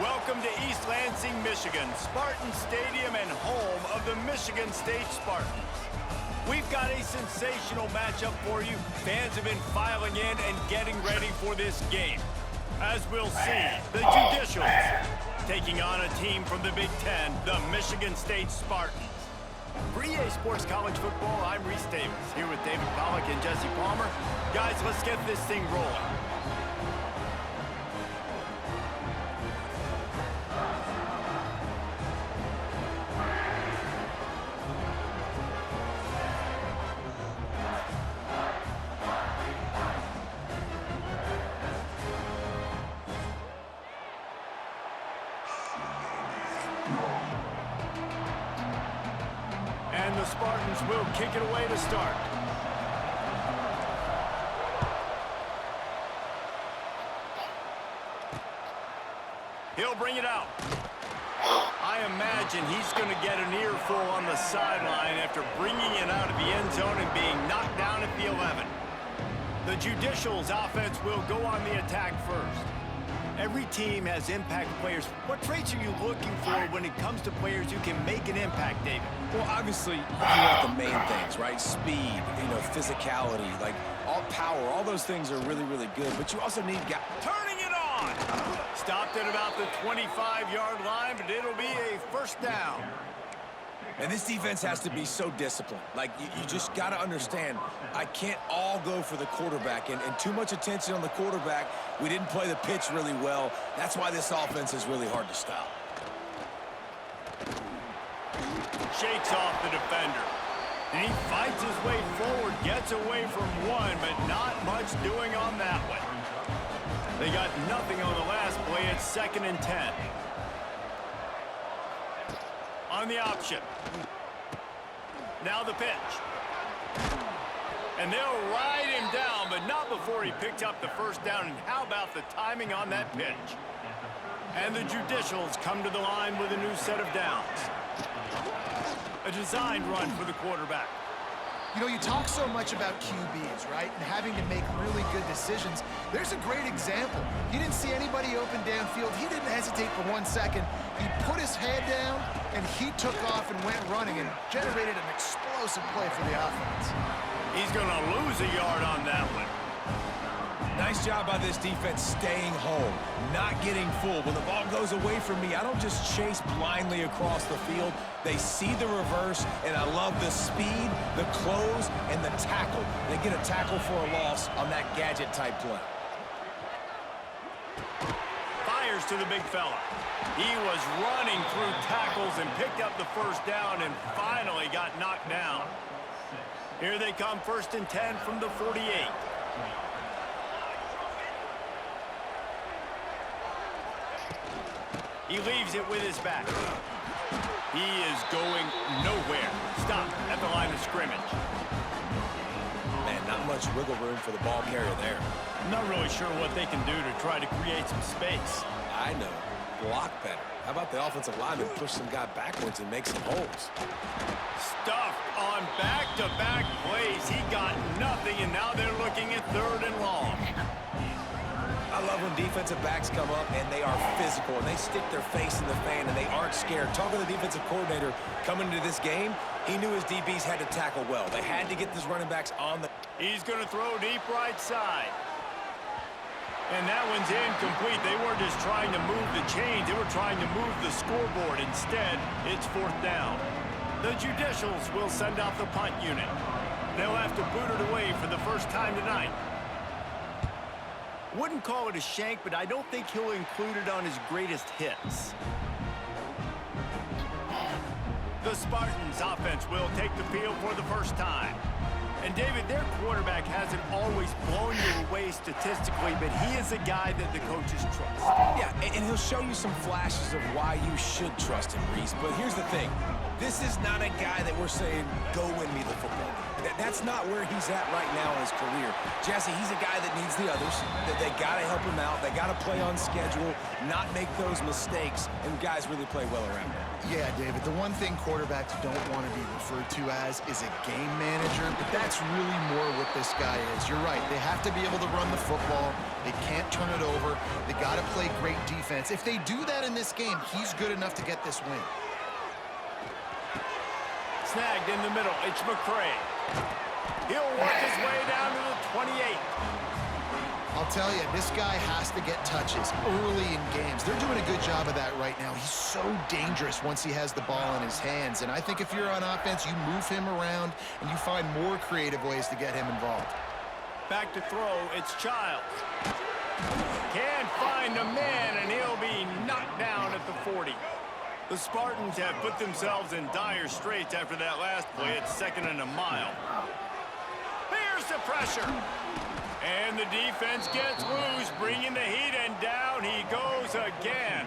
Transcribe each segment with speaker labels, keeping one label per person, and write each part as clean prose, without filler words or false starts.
Speaker 1: Welcome to East Lansing, Michigan, Spartan Stadium and home of the Michigan State Spartans. We've got a sensational matchup for you. Fans have been filing in and getting ready for this game. As we'll see, the Judicials taking on a team from the Big Ten, the Michigan State Spartans. For EA Sports College Football, I'm Reese Davis, here with David Pollack and Jesse Palmer. Guys, let's get this thing rolling. And the Spartans will kick it away to start. He'll bring it out. I imagine he's going to get an earful on the sideline after bringing it out of the end zone and being knocked down at the 11. The Judicials offense will go on the attack first. Every team has impact players. What traits are you looking for when it comes to players who can make an impact, David?
Speaker 2: Well, obviously, you want the main things, right? Speed, physicality, like all power, all those things are really, really good. But you also need guys.
Speaker 1: Turning it on! Stopped at about the 25-yard line, but it'll be a first down.
Speaker 2: And this defense has to be so disciplined. Like, you just got to understand, I can't all go for the quarterback. And too much attention on the quarterback. We didn't play the pitch really well. That's why this offense is really hard to stop.
Speaker 1: Shakes off the defender. And he fights his way forward, gets away from one, but not much doing on that one. They got nothing on the last play. It's 2nd and 10. On the option. Now the pitch. And they'll ride him down, but not before he picked up the first down. And how about the timing on that pitch? And the Judicials come to the line with a new set of downs. A designed run for the quarterback.
Speaker 3: You know, you talk so much about QBs, right? And having to make really good decisions. There's a great example. He didn't see anybody open downfield. He didn't hesitate for 1 second. He put his head down, and he took off and went running and generated an explosive play for the offense.
Speaker 1: He's going to lose a yard on that one.
Speaker 2: Nice job by this defense staying home, not getting fooled. When the ball goes away from me, I don't just chase blindly across the field. They see the reverse, and I love the speed, the close, and the tackle. They get a tackle for a loss on that gadget-type play.
Speaker 1: Fires to the big fella. He was running through tackles and picked up the first down and finally got knocked down. Here they come, 1st and 10 from the 48. He leaves it with his back. He is going nowhere. Stop at the line of scrimmage.
Speaker 2: Man, not much wiggle room for the ball carrier there.
Speaker 1: I'm not really sure what they can do to try to create some space.
Speaker 2: I know. Block better. How about the offensive lineman push some guy backwards and make some holes?
Speaker 1: Stuffed on back-to-back plays. He got nothing, and now they're looking at 3rd and long.
Speaker 2: I love when defensive backs come up and they are physical and they stick their face in the fan and they aren't scared. Talking to the defensive coordinator coming into this game, he knew his DBs had to tackle well. They had to get these running backs on the...
Speaker 1: He's going to throw deep right side. And that one's incomplete. They weren't just trying to move the chains. They were trying to move the scoreboard. Instead, it's 4th down. The Judicials will send out the punt unit. They'll have to boot it away for the first time tonight. Wouldn't call it a shank, but I don't think he'll include it on his greatest hits. The Spartans offense will take the field for the first time. And David, their quarterback hasn't always blown you away statistically, but he is a guy that the coaches trust.
Speaker 2: Yeah, and he'll show you some flashes of why you should trust him, Reese. But here's the thing. This is not a guy that we're saying, go win me the football. That's not where he's at right now in his career. Jesse, he's a guy that needs the others. That they got to help him out. They got to play on schedule, not make those mistakes, and guys really play well around him.
Speaker 3: Yeah, David, the one thing quarterbacks don't want to be referred to as is a game manager, but that's that's really more what this guy is. You're right. They have to be able to run the football. They can't turn it over. They got to play great defense. If they do that in this game, he's good enough to get this win.
Speaker 1: Snagged in the middle. It's McCray. He'll work his way down to the 28.
Speaker 3: I'll tell you, this guy has to get touches early in games. They're doing a good job of that right now. He's so dangerous once he has the ball in his hands. And I think if you're on offense, you move him around and you find more creative ways to get him involved.
Speaker 1: Back to throw, it's Childs. Can't find a man, and he'll be knocked down at the 40. The Spartans have put themselves in dire straits after that last play at 2nd and a mile. Here's the pressure. And the defense gets loose, bringing the heat, and down he goes again.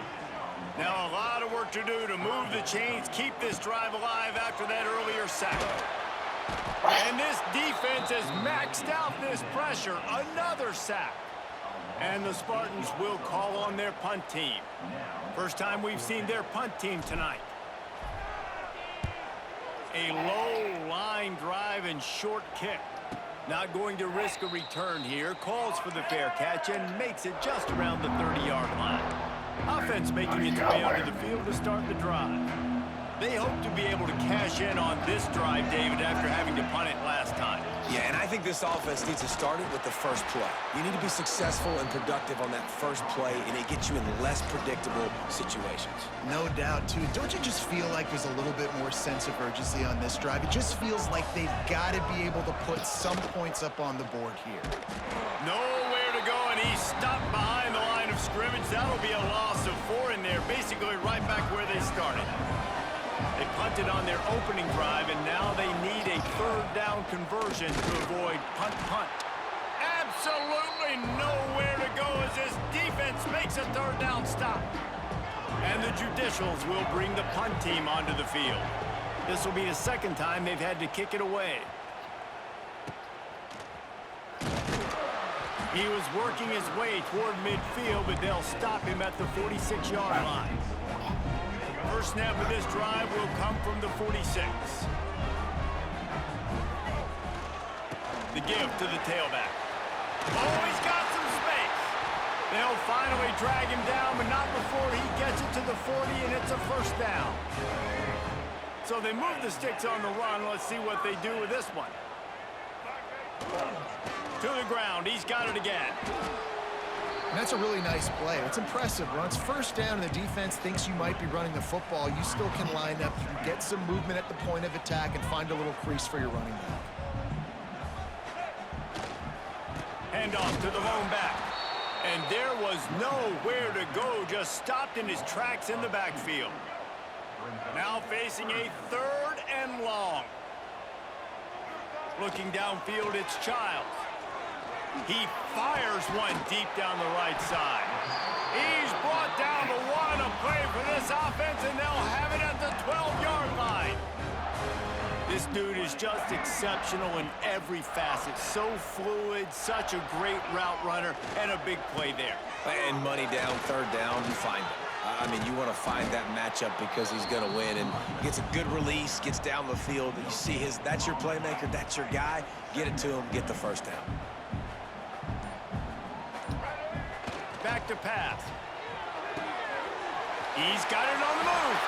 Speaker 1: Now a lot of work to do to move the chains, keep this drive alive after that earlier sack. And this defense has maxed out this pressure. Another sack. And the Spartans will call on their punt team. First time we've seen their punt team tonight. A low line drive and short kick. Not going to risk a return here. Calls for the fair catch and makes it just around the 30-yard line. Offense making its way onto the field to start the drive. They hope to be able to cash in on this drive, David, after having to punt it last time.
Speaker 2: Yeah, and I think this offense needs to start it with the first play. You need to be successful and productive on that first play, and it gets you in less predictable situations.
Speaker 3: No doubt, too. Don't you just feel like there's a little bit more sense of urgency on this drive? It just feels like they've got to be able to put some points up on the board here.
Speaker 1: Nowhere to go, and he's stopped behind the line of scrimmage. That'll be a loss of 4 in there, basically right back where they started. They punted on their opening drive, and now they need a 3rd down conversion to avoid punt. Absolutely nowhere to go as this defense makes a 3rd down stop. And the Judicials will bring the punt team onto the field. This will be the 2nd time they've had to kick it away. He was working his way toward midfield, but they'll stop him at the 46-yard line. First snap of this drive will come from the 46. The give to the tailback. Oh, he's got some space. They'll finally drag him down, but not before he gets it to the 40, and it's a 1st down. So they move the sticks on the run. Let's see what they do with this one. To the ground. He's got it again.
Speaker 3: And that's a really nice play. It's impressive. Once 1st down and the defense thinks you might be running the football, you still can line up, you can get some movement at the point of attack, and find a little crease for your running back.
Speaker 1: Handoff to the lone back. And there was nowhere to go, just stopped in his tracks in the backfield. Now facing a 3rd and long. Looking downfield, it's Childs. He fires one deep down the right side. He's brought down to 1, a play for this offense, and they'll have it at the 12-yard line. This dude is just exceptional in every facet. So fluid, such a great route runner, and a big play there.
Speaker 2: And money down, 3rd down, you find him. I mean, you want to find that matchup because he's going to win, and gets a good release, gets down the field. You see that's your playmaker, that's your guy. Get it to him, get the 1st down.
Speaker 1: Back to pass. He's got it on the move.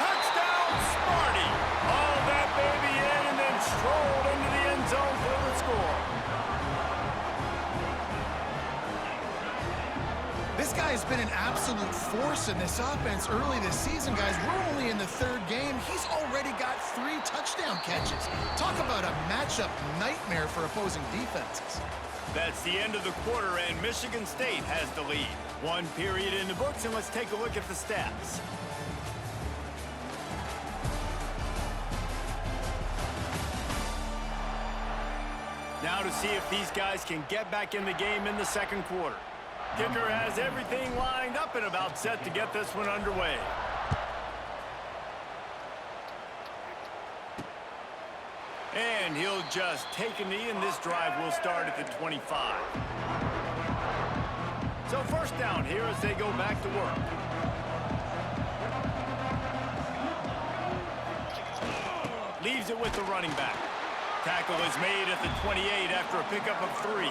Speaker 1: Touchdown, Sparty. All that baby in and then strolled into the end zone for the score.
Speaker 3: This guy has been an absolute force in this offense early this season, guys. We're only in the 3rd game. He's already got 3 touchdown catches. Talk about a matchup nightmare for opposing defenses.
Speaker 1: That's the end of the quarter, and Michigan State has the lead. 1 period in the books, and let's take a look at the stats. Now to see if these guys can get back in the game in the 2nd quarter. Kicker has everything lined up and about set to get this one underway. And he'll just take a knee, and this drive will start at the 25. So 1st down here as they go back to work. Leaves it with the running back. Tackle is made at the 28 after a pickup of 3.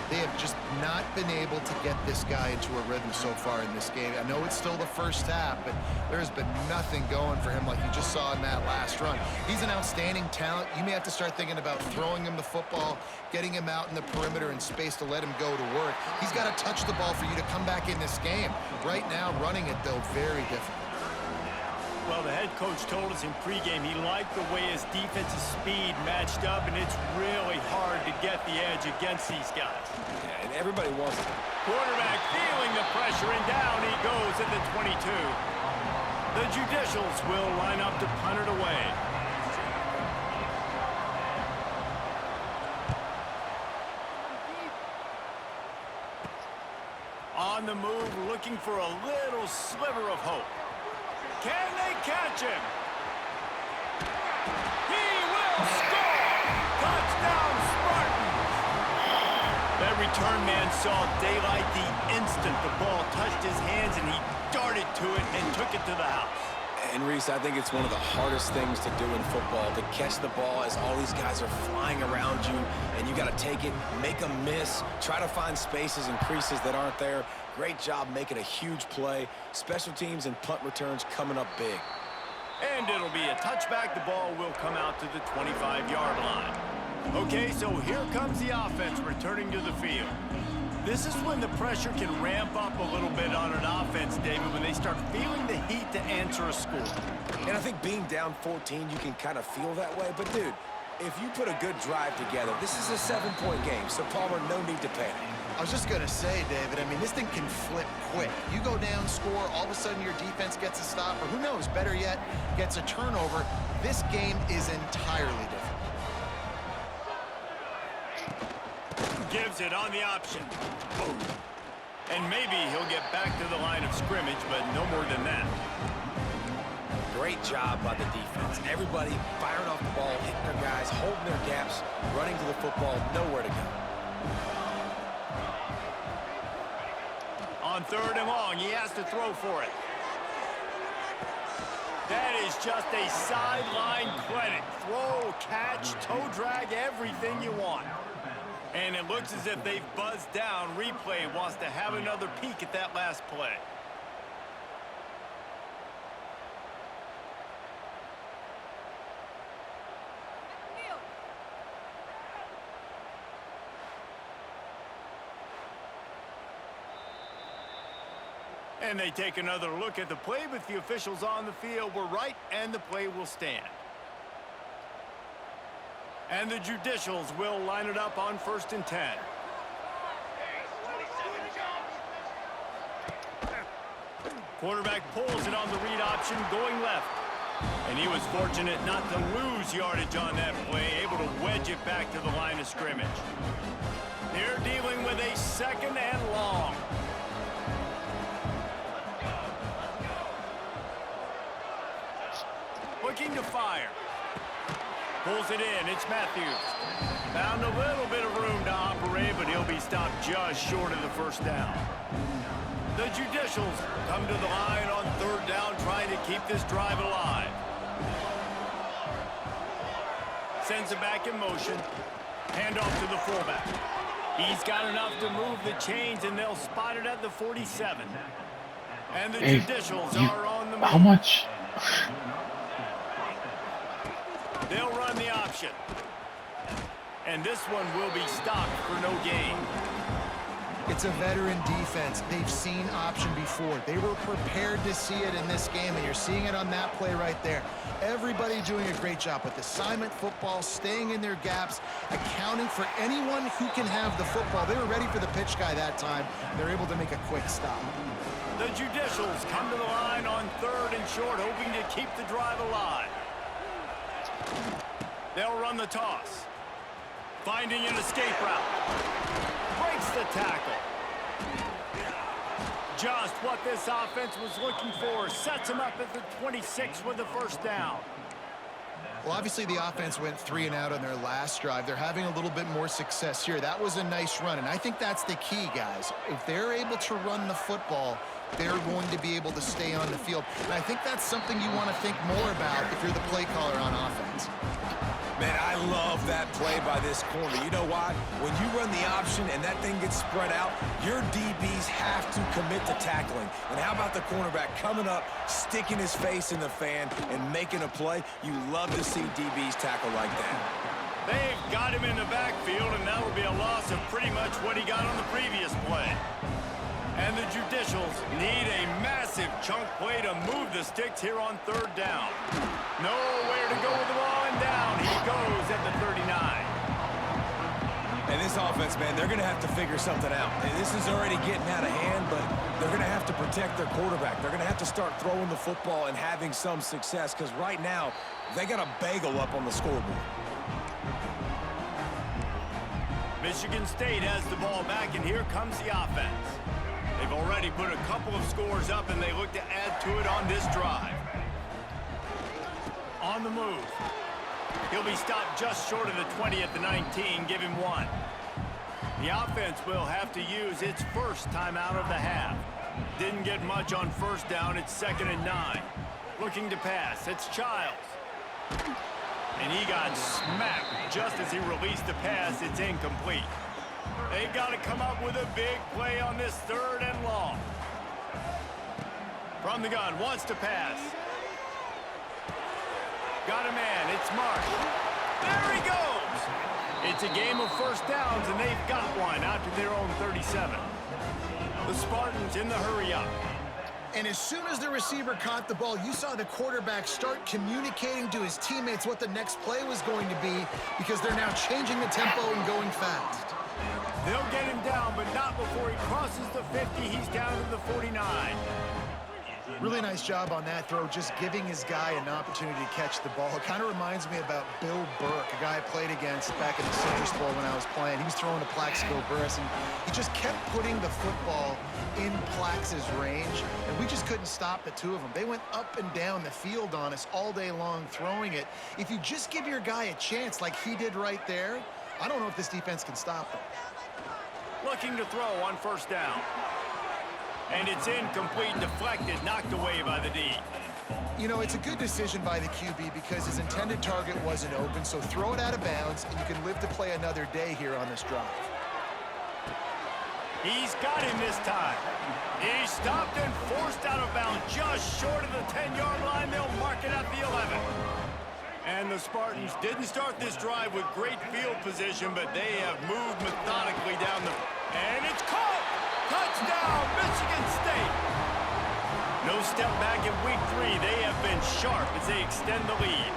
Speaker 3: They have just not been able to get this guy into a rhythm so far in this game. I know it's still the first half, but there's been nothing going for him like you just saw in that last run. He's an outstanding talent. You may have to start thinking about throwing him the football, getting him out in the perimeter and space to let him go to work. He's got to touch the ball for you to come back in this game. Right now, running it, though, very difficult.
Speaker 1: Well, the head coach told us in pregame he liked the way his defensive speed matched up, and it's really hard to get the edge against these guys.
Speaker 2: Yeah, and everybody wants it.
Speaker 1: Quarterback feeling the pressure, and down he goes at the 22. The Judicials will line up to punt it away. On the move, looking for a little sliver of hope. Can they catch him? He will score! Touchdown, Spartans! That return man saw daylight the instant the ball touched his hands, and he darted to it and took it to the house.
Speaker 2: And Reese, I think it's one of the hardest things to do in football, to catch the ball as all these guys are flying around you, and you got to take it, make them miss, try to find spaces and creases that aren't there. Great job making a huge play. Special teams and punt returns coming up big.
Speaker 1: And it'll be a touchback. The ball will come out to the 25-yard line. Okay, so here comes the offense returning to the field. This is when the pressure can ramp up a little bit on an offense, David, when they start feeling the heat to answer a score.
Speaker 2: And I think being down 14, you can kind of feel that way. But, dude, if you put a good drive together, this is a 7-point game, so Palmer, no need to panic.
Speaker 3: I was just going to say, David, I mean, this thing can flip quick. You go down, score, all of a sudden your defense gets a stop, or who knows, better yet, gets a turnover. This game is entirely different.
Speaker 1: Gives it on the option. And maybe he'll get back to the line of scrimmage, but no more than that.
Speaker 2: Great job by the defense. Everybody firing off the ball, hitting their guys, holding their gaps, running to the football, nowhere to go.
Speaker 1: On 3rd and long, he has to throw for it. That is just a sideline credit. Throw, catch, toe drag, everything you want. And it looks as if they've buzzed down. Replay wants to have another peek at that last play. And they take another look at the play, but the officials on the field were right, and the play will stand. And the Judicials will line it up on 1st and 10. Quarterback pulls it on the read option, going left. And he was fortunate not to lose yardage on that play, able to wedge it back to the line of scrimmage. They're dealing with a 2nd and long. Looking to fire. Pulls it in. It's Matthews. Found a little bit of room to operate, but he'll be stopped just short of the 1st down. The Judicials come to the line on 3rd down, trying to keep this drive alive. Sends it back in motion. Handoff to the fullback. He's got enough to move the chains, and they'll spot it at the 47. And the Judicials are on the move.
Speaker 4: How much?
Speaker 1: They'll run the option. And this one will be stopped for no gain.
Speaker 3: It's a veteran defense. They've seen option before. They were prepared to see it in this game, and you're seeing it on that play right there. Everybody doing a great job with assignment football, staying in their gaps, accounting for anyone who can have the football. They were ready for the pitch guy that time. They're able to make a quick stop.
Speaker 1: The Judicials come to the line on 3rd and short, hoping to keep the drive alive. They'll run the toss. Finding an escape route. Breaks the tackle. Just what this offense was looking for. Sets him up at the 26 with the 1st down.
Speaker 3: Well, obviously the offense went 3 and out on their last drive. They're having a little bit more success here. That was a nice run, and I think that's the key, guys. If they're able to run the football, they're going to be able to stay on the field. And I think that's something you want to think more about if you're the play caller on offense.
Speaker 2: Man, I love that play by this corner. You know why? When you run the option and that thing gets spread out, your DBs have to commit to tackling. And how about the cornerback coming up, sticking his face in the fan, and making a play? You love to see DBs tackle like that.
Speaker 1: They've got him in the backfield, and that will be a loss of pretty much what he got on the previous play. And the Judicials need a massive chunk play to move the sticks here on third down. Nowhere to go with the ball, and down he goes at the 39.
Speaker 2: And this offense, man, they're going to have to figure something out. And this is already getting out of hand, but they're going to have to protect their quarterback. They're going to have to start throwing the football and having some success, because right now, they got a bagel up on the scoreboard.
Speaker 1: Michigan State has the ball back, and here comes the offense. They've already put a couple of scores up, and they look to add to it on this drive. On the move. He'll be stopped just short of the 20 at the 19. Give him one. The offense will have to use its first timeout of the half. Didn't get much on first down. It's 2nd and 9. Looking to pass. It's Childs. And he got smacked just as he released the pass. It's incomplete. They've got to come up with a big play on this 3rd and long. From the gun, wants to pass. Got a man, it's Mark. There he goes! It's a game of first downs, and they've got one out to their own 37. The Spartans in the hurry up.
Speaker 3: And as soon as the receiver caught the ball, you saw the quarterback start communicating to his teammates what the next play was going to be, because they're now changing the tempo and going fast.
Speaker 1: They'll get him down, but not before he crosses the 50. He's down to the 49.
Speaker 3: Really nice job on that throw, just giving his guy an opportunity to catch the ball. It kind of reminds me about Bill Burke, a guy I played against back in the Citrus Bowl when I was playing. He was throwing to Plaxico Burress, and he just kept putting the football in Plax's range, and we just couldn't stop the two of them. They went up and down the field on us all day long throwing it. If you just give your guy a chance like he did right there, I don't know if this defense can stop them.
Speaker 1: Looking to throw on first down. And it's incomplete, deflected, knocked away by the D.
Speaker 3: You know, it's a good decision by the QB because his intended target wasn't open, so throw it out of bounds, and you can live to play another day here on this drive.
Speaker 1: He's got him this time. He's stopped and forced out of bounds just short of the 10-yard line. They'll mark it at the 11. And the Spartans didn't start this drive with great field position, but they have moved methodically down the... And it's caught! Touchdown, Michigan State! No step back in week 3. They have been sharp as they extend the lead.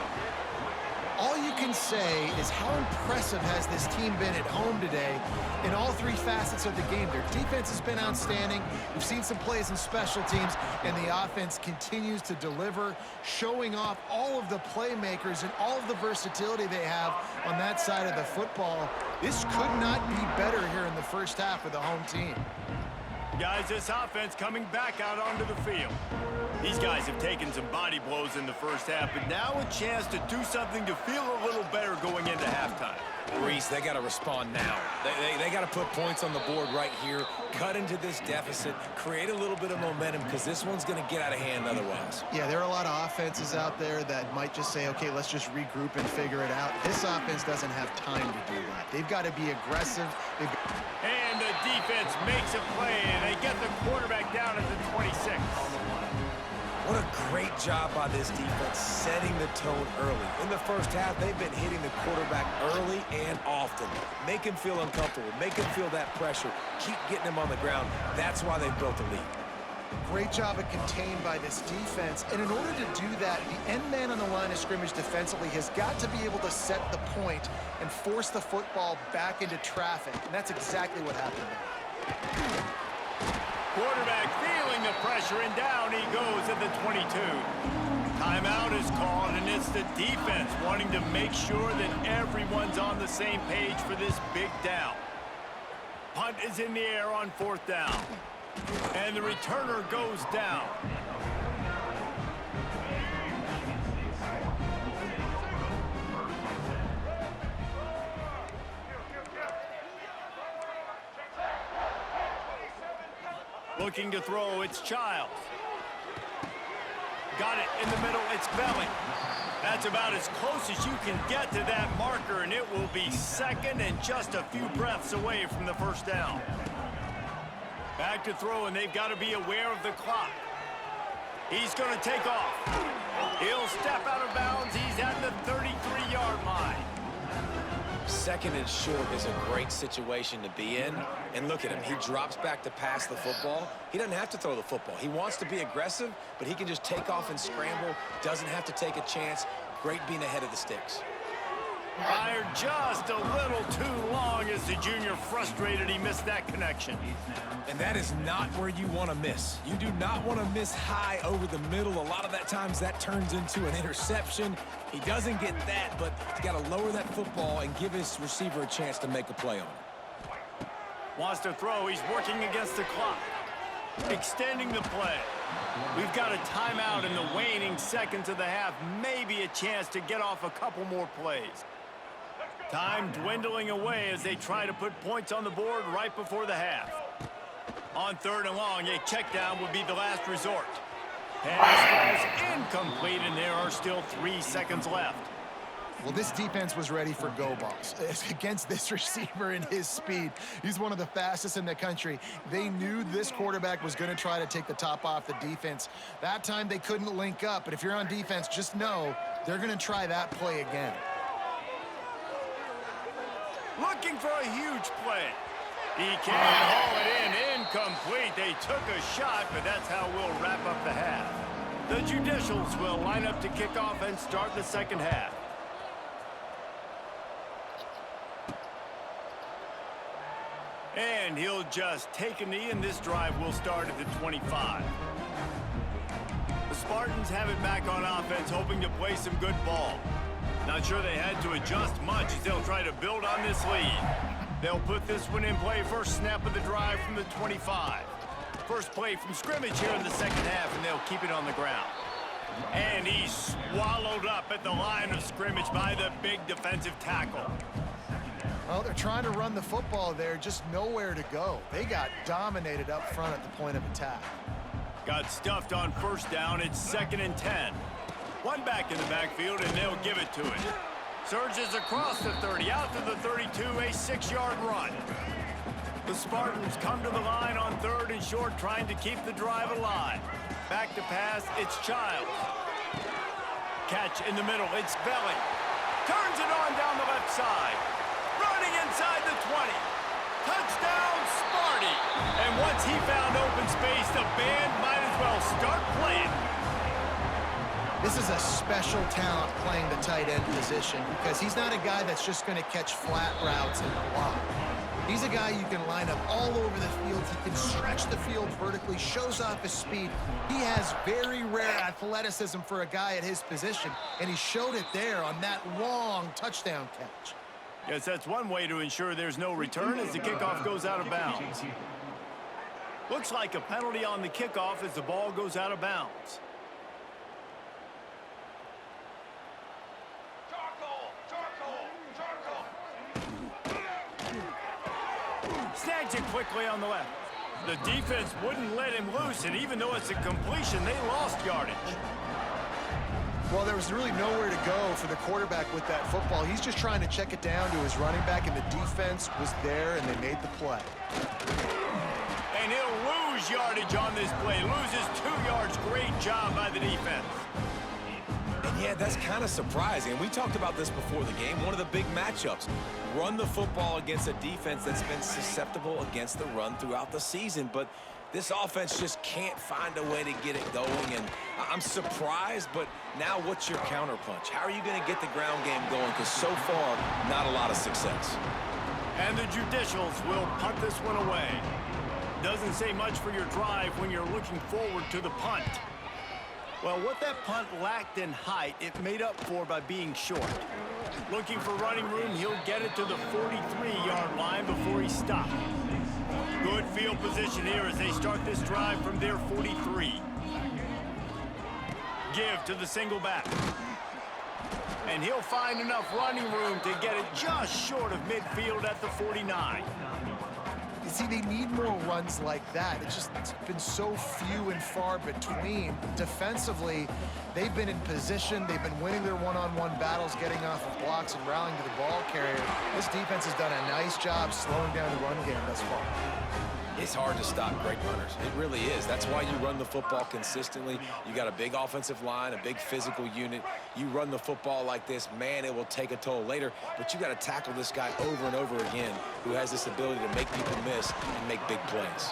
Speaker 3: All you can say is how impressive has this team been at home today in all 3 facets of the game. Their defense has been outstanding. We've seen some plays in special teams, and the offense continues to deliver, showing off all of the playmakers and all of the versatility they have on that side of the football. This could not be better here in the first half with the home team.
Speaker 1: Guys, this offense coming back out onto the field. These guys have taken some body blows in the first half, but now a chance to do something to feel a little better going into halftime.
Speaker 2: Reese, they got to respond now. They got to put points on the board right here, cut into this deficit, create a little bit of momentum, because this one's going to get out of hand otherwise.
Speaker 3: Yeah, there are a lot of offenses out there that might just say, okay, let's just regroup and figure it out. This offense doesn't have time to do that. They've got to be aggressive.
Speaker 1: And the defense makes a play, and they get the quarterback down at the 26.
Speaker 2: What a great job by this defense setting the tone early. In the first half, they've been hitting the quarterback early and often. Make him feel uncomfortable. Make him feel that pressure. Keep getting him on the ground. That's why they've built a lead.
Speaker 3: Great job of contained by this defense. And in order to do that, the end man on the line of scrimmage defensively has got to be able to set the point and force the football back into traffic. And that's exactly what happened there.
Speaker 1: Quarterback feeling the pressure, and down he goes at the 22. Timeout is called, and it's the defense wanting to make sure that everyone's on the same page for this big down. Punt is in the air on 4th down. And the returner goes down. Looking to throw, it's Childs. Got it in the middle. It's belly. That's about as close as you can get to that marker, and it will be second and just a few breaths away from the first down. Back to throw, and they've got to be aware of the clock. He's going to take off. He'll step out of bounds. He's at the 33-yard line.
Speaker 2: Second and short is a great situation to be in. And look at him. He drops back to pass the football. He doesn't have to throw the football. He wants to be aggressive, but he can just take off and scramble. Doesn't have to take a chance. Great being ahead of the sticks.
Speaker 1: Fired just a little too long as the junior frustrated he missed that connection.
Speaker 2: And that is not where you want to miss. You do not want to miss high over the middle. A lot of that times that turns into an interception. He doesn't get that, but he's got to lower that football and give his receiver a chance to make a play on it.
Speaker 1: Wants to throw. He's working against the clock. Extending the play. We've got a timeout in the waning seconds of the half. Maybe a chance to get off a couple more plays. Time dwindling away as they try to put points on the board right before the half. On third and long, a check down would be the last resort. Pass falls incomplete, and there are still 3 seconds left.
Speaker 3: Well, this defense was ready for go balls against this receiver and his speed. He's one of the fastest in the country. They knew this quarterback was going to try to take the top off the defense. That time they couldn't link up, but if you're on defense, just know they're going to try that play again.
Speaker 1: Looking for a huge play. He can't haul it in. Incomplete. They took a shot, but that's how we'll wrap up the half. The Judicials will line up to kick off and start the second half. And he'll just take a knee, and this drive will start at the 25. The Spartans have it back on offense, hoping to play some good ball. Not sure they had to adjust much as they'll try to build on this lead. They'll put this one in play. First snap of the drive from the 25. First play from scrimmage here in the second half, and they'll keep it on the ground. And he's swallowed up at the line of scrimmage by the big defensive tackle.
Speaker 3: Well, they're trying to run the football there, just nowhere to go. They got dominated up front at the point of attack.
Speaker 1: Got stuffed on first down. It's 2nd and 10. One back in the backfield, and they'll give it to it. Surges across the 30, out to the 32, a 6-yard run. The Spartans come to the line on 3rd and short, trying to keep the drive alive. Back to pass, it's Childs. Catch in the middle, it's Belly. Turns it on down the left side. Running inside the 20. Touchdown, Sparty. And once he found open space, the band might as well start playing.
Speaker 3: This is a special talent playing the tight end position because he's not a guy that's just going to catch flat routes and block. He's a guy you can line up all over the field. He can stretch the field vertically, shows off his speed. He has very rare athleticism for a guy at his position, and he showed it there on that long touchdown catch.
Speaker 1: Guess that's one way to ensure there's no return as the kickoff goes out of bounds. Looks like a penalty on the kickoff as the ball goes out of bounds. Snags it quickly on the left. The defense wouldn't let him loose, and even though it's a completion, they lost yardage.
Speaker 3: Well, there was really nowhere to go for the quarterback with that football. He's just trying to check it down to his running back, and the defense was there, and they made the play.
Speaker 1: And he'll lose yardage on this play. Loses 2 yards. Great job by the defense.
Speaker 2: And yeah, that's kind of surprising. We talked about this before the game. One of the big matchups. Run the football against a defense that's been susceptible against the run throughout the season. But this offense just can't find a way to get it going. And I'm surprised, but now what's your counterpunch? How are you going to get the ground game going? Because so far, not a lot of success.
Speaker 1: And the Judicials will punt this one away. Doesn't say much for your drive when you're looking forward to the punt. Well, what that punt lacked in height, it made up for by being short. Looking for running room, he'll get it to the 43-yard line before he stops. Good field position here as they start this drive from their 43. Give to the single back. And he'll find enough running room to get it just short of midfield at the 49.
Speaker 3: You see, they need more runs like that. It's been so few and far between. Defensively, they've been in position. They've been winning their one-on-one battles, getting off of blocks and rallying to the ball carrier. This defense has done a nice job slowing down the run game thus far.
Speaker 2: It's hard to stop great runners. It really is. That's why you run the football consistently. You got a big offensive line, a big physical unit. You run the football like this, man, it will take a toll later. But you got to tackle this guy over and over again who has this ability to make people miss and make big plays.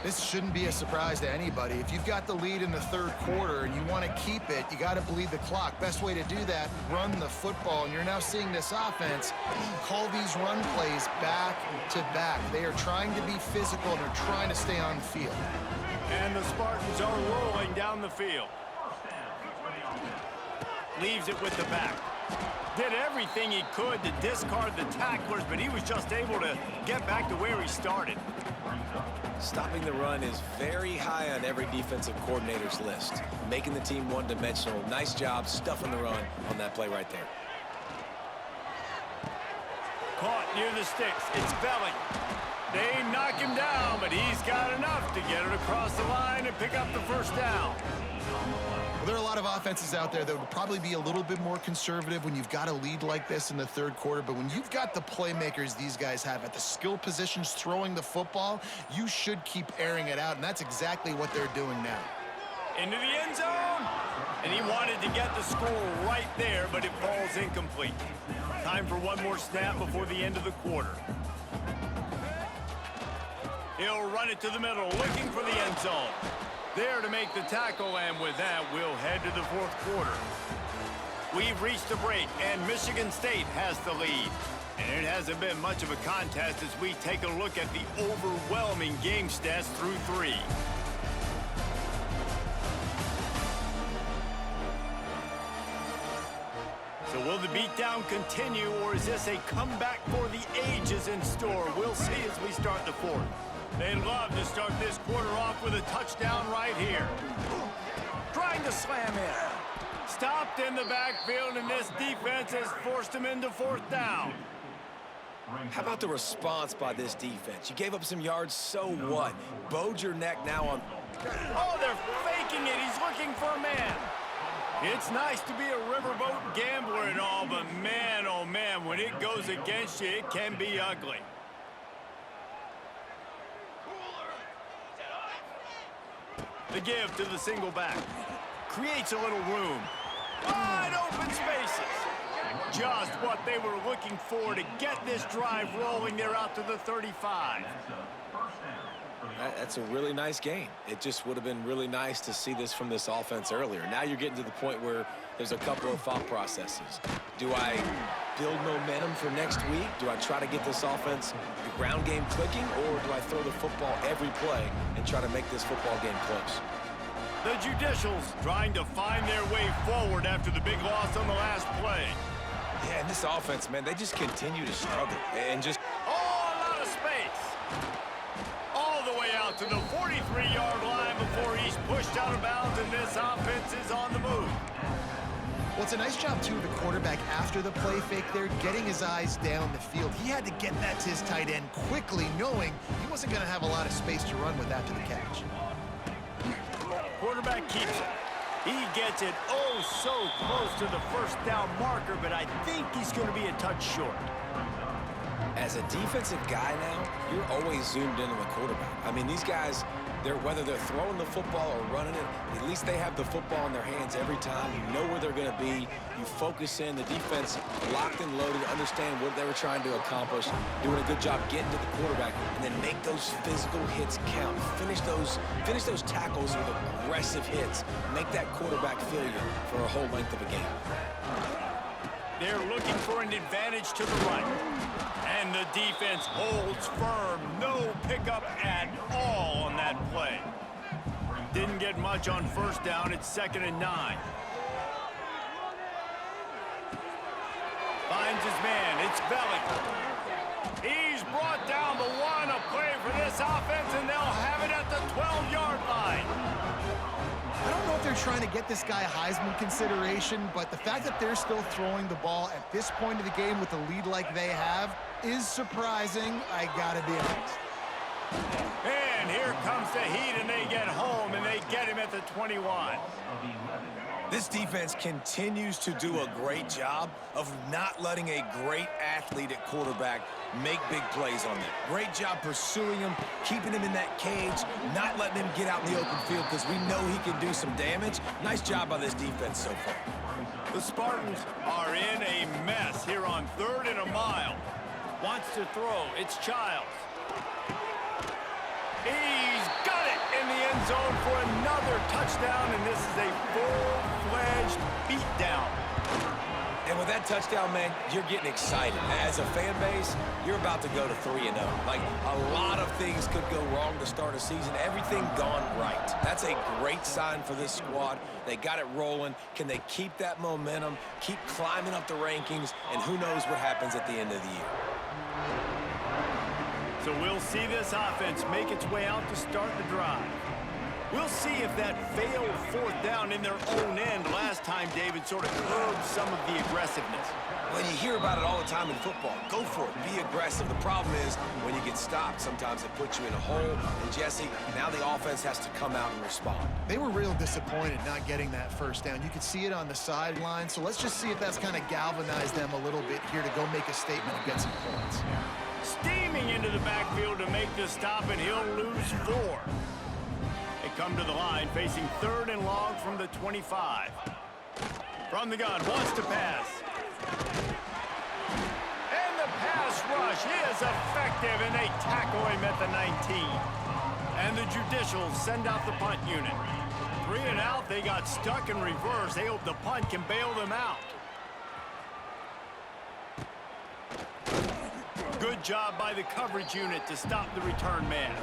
Speaker 3: This shouldn't be a surprise to anybody. If you've got the lead in the third quarter and you want to keep it, you got to bleed the clock. Best way to do that, run the football. And you're now seeing this offense call these run plays back to back. They are trying to be physical and they're trying to stay on the field.
Speaker 1: And the Spartans are rolling down the field. Leaves it with the back. Did everything he could to discard the tacklers, but he was just able to get back to where he started.
Speaker 2: Stopping the run is very high on every defensive coordinator's list. Making the team one-dimensional. Nice job stuffing the run on that play right there.
Speaker 1: Caught near the sticks. It's Belling. They knock him down, but he's got enough to get it across the line and pick up the first down.
Speaker 3: Well, there are a lot of offenses out there that would probably be a little bit more conservative when you've got a lead like this in the third quarter. But when you've got the playmakers these guys have at the skill positions throwing the football, you should keep airing it out. And that's exactly what they're doing now.
Speaker 1: Into the end zone. And he wanted to get the score right there, but it falls incomplete. Time for one more snap before the end of the quarter. He'll run it to the middle, looking for the end zone. There to make the tackle, and with that, we'll head to the fourth quarter. We've reached a break, and Michigan State has the lead. And it hasn't been much of a contest as we take a look at the overwhelming game stats through 3. So will the beatdown continue, or is this a comeback for the ages in store? We'll see as we start the fourth. They'd love to start this quarter off with a touchdown right here. Trying to slam in. Stopped in the backfield, and this defense has forced him into fourth down.
Speaker 2: How about the response by this defense? You gave up some yards, so what? Bowed your neck now on...
Speaker 1: Oh, they're faking it. He's looking for a man. It's nice to be a riverboat gambler and all, but man, oh man, when it goes against you, it can be ugly. The give to the single back. Creates a little room. Wide open spaces. Just what they were looking for to get this drive rolling. They're out to the 35.
Speaker 2: That's a really nice game. It just would have been really nice to see this from this offense earlier. Now you're getting to the point where there's a couple of thought processes. Do I build momentum for next week? Do I try to get this offense, the ground game clicking, or do I throw the football every play and try to make this football game close?
Speaker 1: The Judicials trying to find their way forward after the big loss on the last play.
Speaker 2: Yeah, and this offense, man, they just continue to struggle and just...
Speaker 1: Oh, a lot of space. All the way out to the 43-yard line before he's pushed out of bounds, and this offense is on the move.
Speaker 3: Well, it's a nice job, too, of the quarterback after the play fake there, getting his eyes down the field. He had to get that to his tight end quickly, knowing he wasn't going to have a lot of space to run with after the catch.
Speaker 1: Quarterback keeps it. He gets it oh so close to the first down marker, but I think he's going to be a touch short.
Speaker 2: As a defensive guy now, you're always zoomed in on the quarterback. I mean, these guys, whether they're throwing the football or running it, at least they have the football in their hands every time. You know where they're going to be. You focus in. The defense locked and loaded, understand what they were trying to accomplish, doing a good job getting to the quarterback, and then make those physical hits count. Finish those tackles with aggressive hits. Make that quarterback feel you for a whole length of a game.
Speaker 1: They're looking for an advantage to the right. And the defense holds firm. No pickup at all on that play. Didn't get much on first down. It's 2nd and 9. Finds his man. It's Belling. He's brought down the one. A play for this offense, and they'll have it at the 12-yard line.
Speaker 3: I don't know if they're trying to get this guy Heisman consideration, but the fact that they're still throwing the ball at this point of the game with a lead like they have is surprising, I gotta be honest.
Speaker 1: And here comes the heat, and they get home, and they get him at the 21.
Speaker 2: This defense continues to do a great job of not letting a great athlete at quarterback make big plays on them. Great job pursuing him, keeping him in that cage, not letting him get out in the open field because we know he can do some damage. Nice job by this defense so far.
Speaker 1: The Spartans are in a mess here on 3rd and a mile. Wants to throw. It's Childs. He's got it in the end zone for another touchdown, and this is a full-fledged beatdown.
Speaker 2: And with that touchdown, man, you're getting excited. As a fan base, you're about to go to 3-0. Like, a lot of things could go wrong to start a season. Everything gone right. That's a great sign for this squad. They got it rolling. Can they keep that momentum, keep climbing up the rankings, and who knows what happens at the end of the year.
Speaker 1: So we'll see this offense make its way out to start the drive. We'll see if that failed 4th down in their own end last time, David, sort of curbed some of the aggressiveness.
Speaker 2: Well, you hear about it all the time in football. Go for it. Be aggressive. The problem is when you get stopped, sometimes it puts you in a hole. And, Jesse, now the offense has to come out and respond.
Speaker 3: They were real disappointed not getting that 1st down. You could see it on the sideline. So let's just see if that's kind of galvanized them a little bit here to go make a statement and get some points.
Speaker 1: Steaming into the backfield to make the stop, and he'll lose 4. They come to the line, facing 3rd and long from the 25. From the gun, wants to pass. And the pass rush is effective, and they tackle him at the 19. And the Judicials send out the punt unit. 3 and out, they got stuck in reverse. They hope the punt can bail them out. Good job by the coverage unit to stop the return man.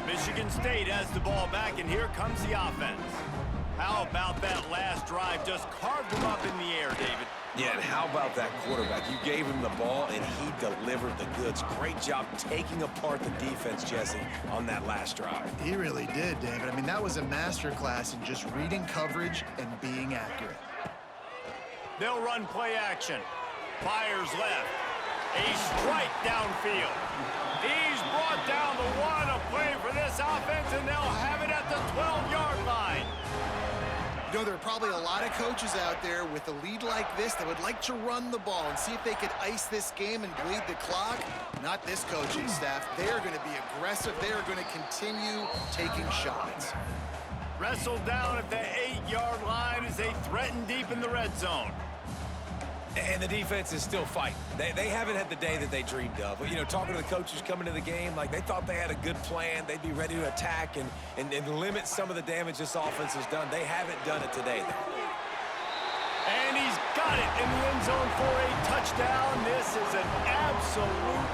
Speaker 1: Michigan State has the ball back, and here comes the offense. How about that last drive? Just carved him up in the air, David.
Speaker 2: Yeah, and how about that quarterback? You gave him the ball, and he delivered the goods. Great job taking apart the defense, Jesse, on that last drive.
Speaker 3: He really did, David. I mean, that was a masterclass in just reading coverage and being accurate.
Speaker 1: They'll run play action. Fires left. A strike downfield. He's brought down the 1, a play for this offense, and they'll have it at the 12-yard line.
Speaker 3: You know, there are probably a lot of coaches out there with a lead like this that would like to run the ball and see if they could ice this game and bleed the clock. Not this coaching staff. They're going to be aggressive. They're going to continue taking shots.
Speaker 1: Wrestled down at the 8-yard line as they threaten deep in the red zone.
Speaker 2: And the defense is still fighting. They haven't had the day that they dreamed of. But, you know, talking to the coaches coming to the game, like they thought they had a good plan. They'd be ready to attack and limit some of the damage this offense has done. They haven't done it today, though.
Speaker 1: And he's got it in the end zone for a touchdown. This is an absolute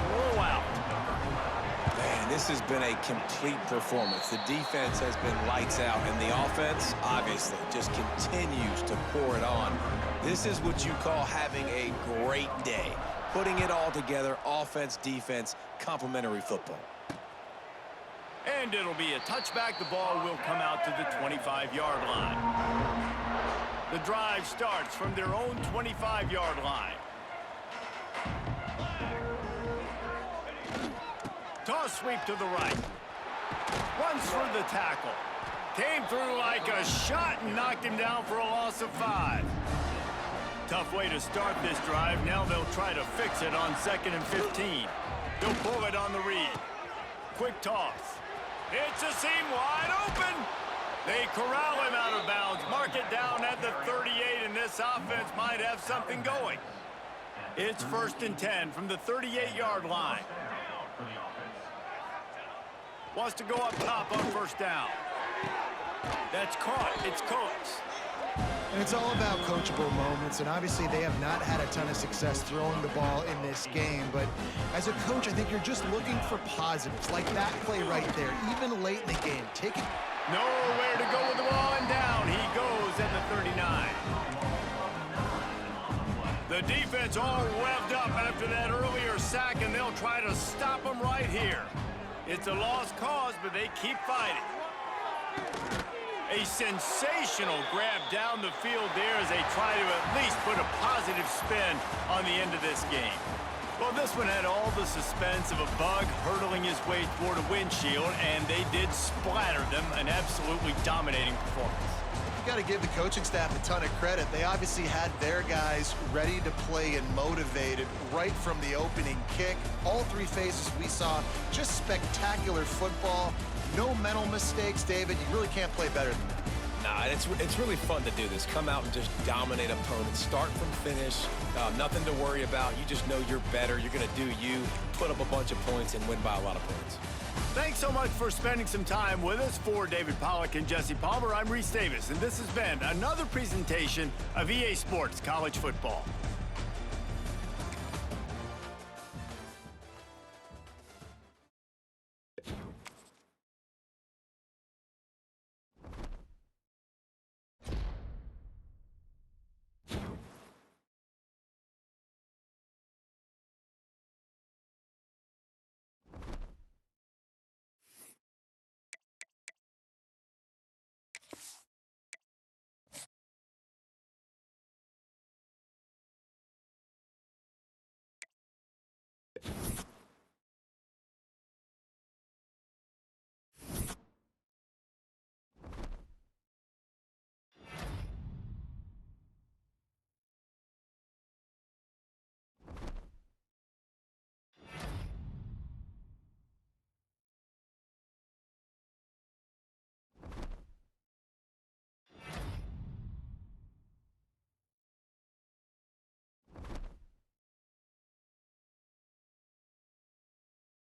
Speaker 1: blowout.
Speaker 2: Man, this has been a complete performance. The defense has been lights out, and the offense, obviously, just continues to pour it on. This is what you call having a great day. Putting it all together, offense, defense, complementary football.
Speaker 1: And it'll be a touchback. The ball will come out to the 25-yard line. The drive starts from their own 25-yard line. Toss sweep to the right. Runs through the tackle. Came through like a shot and knocked him down for a loss of 5. Tough way to start this drive. Now they'll try to fix it on 2nd and 15. They'll pull it on the read. Quick toss. It's a seam wide open. They corral him out of bounds. Mark it down at the 38, and this offense might have something going. It's 1st and 10 from the 38-yard line. Wants to go up top on 1st down. That's caught. It's Coates.
Speaker 3: And it's all about coachable moments, and obviously they have not had a ton of success throwing the ball in this game, but as a coach, I think you're just looking for positives, like that play right there, even late in the game. Take it.
Speaker 1: Nowhere to go with the ball, and down he goes at the 39. The defense all revved up after that earlier sack, and they'll try to stop him right here. It's a lost cause, but they keep fighting. A sensational grab down the field there as they try to at least put a positive spin on the end of this game. Well, this one had all the suspense of a bug hurtling his way toward a windshield, and they did splatter them, an absolutely dominating performance.
Speaker 3: You got to give the coaching staff a ton of credit. They obviously had their guys ready to play and motivated right from the opening kick. All three phases we saw, just spectacular football. No mental mistakes, David. You really can't play better than that.
Speaker 2: Nah, it's really fun to do this. Come out and just dominate opponents. Start from finish. Nothing to worry about. You just know you're better. You're going to do you, put up a bunch of points, and win by a lot of points.
Speaker 1: Thanks so much for spending some time with us. For David Pollack and Jesse Palmer, I'm Reese Davis, and this has been another presentation of EA Sports College Football.